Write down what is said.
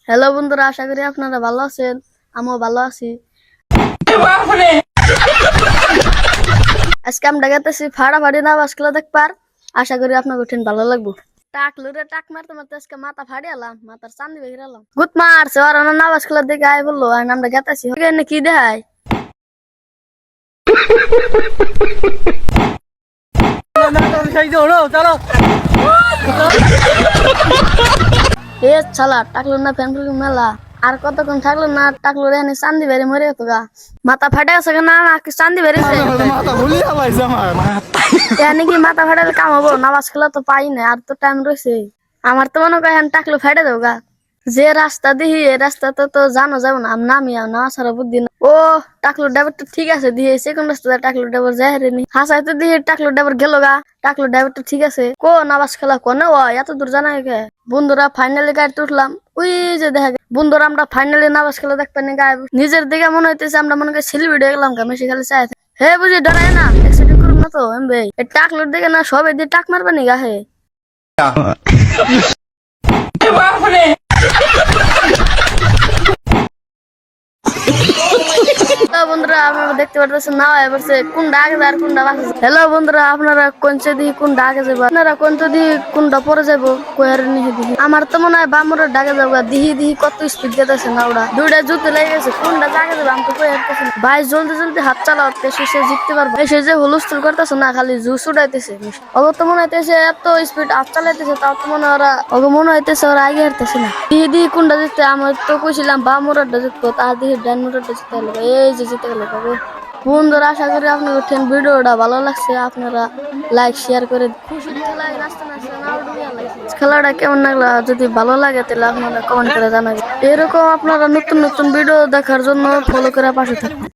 Hello বন্ধুরা, আশা করি আপনারা ভালো আছেন। আমিও ভালো আছি। আজকে আমরা গেতেছি ফাড়াফাড়ি নামাজ খেলা দেখবার। আশা করি আপনার কঠিন ভালো লাগবো। টাকলুরে টাক মারতে মারতে আজকে মাথা ফাড়িয়ালাম, মাথার চান্দি বেরিয়ালাম। গুত মারছে ওরা নামাজ খেলা দেখে আয় বললো, আর আমরা গেতেছি কি দেখায়। এ ছালা টাকলু না ফ্যান মেলা। আর কতক্ষণ থাকলো না, টাকলু রে চান্দি বেড়ে মরে গেত গা। মাথা ফাটে আছে না, চান্দি বেড়েছে কি মাথা ফাটালে কাম হবো? নামাজ খেলা তো পাই না, আর তো টাইম রয়েছে। আমার তো মনে করেন টাকলু ফাটে দেবো গা। যে রাস্তা দিহি এই রাস্তাতে তো জানো যাবো না, আমি নামি না সারা বুদ্ধি না। ও টাকলুর ড্রাইভার তো ঠিক আছে, দিয়ে কোন রাস্তা টাকলুর ড্রাইভার যায় নি হাসাই তো দিয়ে টাকলুর ড্রাইভার গেল গা। টাকলুর ড্রাইভার তো ঠিক আছে, কো নামাজ খেলা কোনে ও এত দূর জানা গে। বন্ধুরা ফাইনালি গাড়িতে উঠলাম। ওই যে দেখা বন্ধুরা আমরা ফাইনালি নামাজ খেলা দেখতে নি গায়ে। নিজের দিকে মনে হইতেছে আমরা মনে করি সেলিব্রিটি গেলাম গা, মেশি খালি চাই হে বুঝি ডরাই না, অ্যাক্সিডেন্ট করুন না তো এম ভাই। টাকলুর দিকে না সবাই দিয়ে টাক মারবে নি গা হে। বন্ধুরা আপনারা দেখতে পাচ্ছেন না এবারে কোনটা আগে আর কোনটা বাকি। হ্যালো বন্ধুরা, আপনারা কোনটা দিয়ে কোনটা আগে যাবো, আপনারা কোনটা দিয়ে কোনটা পরে যাবো কোয়ার নিয়ে দিহি। আমার তো মনে হয় বামুরের ডাকে যাবো। দিহি দিহি কত স্পিড যেতেছে না ওরা, দুইটা জুতে লেগে গেছে। কোনটা আগে যাবো আমি তো কই হাঁটতেছি। ভাই জলদি জলদি হাত চালাও, সে জিততে পারবো। সে যে হুলস্থুল করতেছে না, খালি জুস উড়াইতেছে। অগ তো মনে হইতেছে এত স্পিড হাত চালাইতেছে, তাও তো মনে ওরা অগ মনে হইতেছে ওরা আগে হাঁটতেছে না। দিহি দিহি কোনটা জিততে, আমার তো কইছিলাম বামুরের জিতবো, তার দিহি ডান মুরের জিততে হলো। এই যে জিতে গেল বাবু। বন্ধুরা আশা করি আপনার ভিডিওটা ভালো লাগছে। আপনারা লাইক শেয়ার করে খেলাটা কেমন লাগলো, যদি ভালো লাগে তাহলে আপনারা কমেন্ট করে জানাবেন। এরকম আপনারা নতুন নতুন ভিডিও দেখার জন্য ফলো করে পাশে থাকবেন।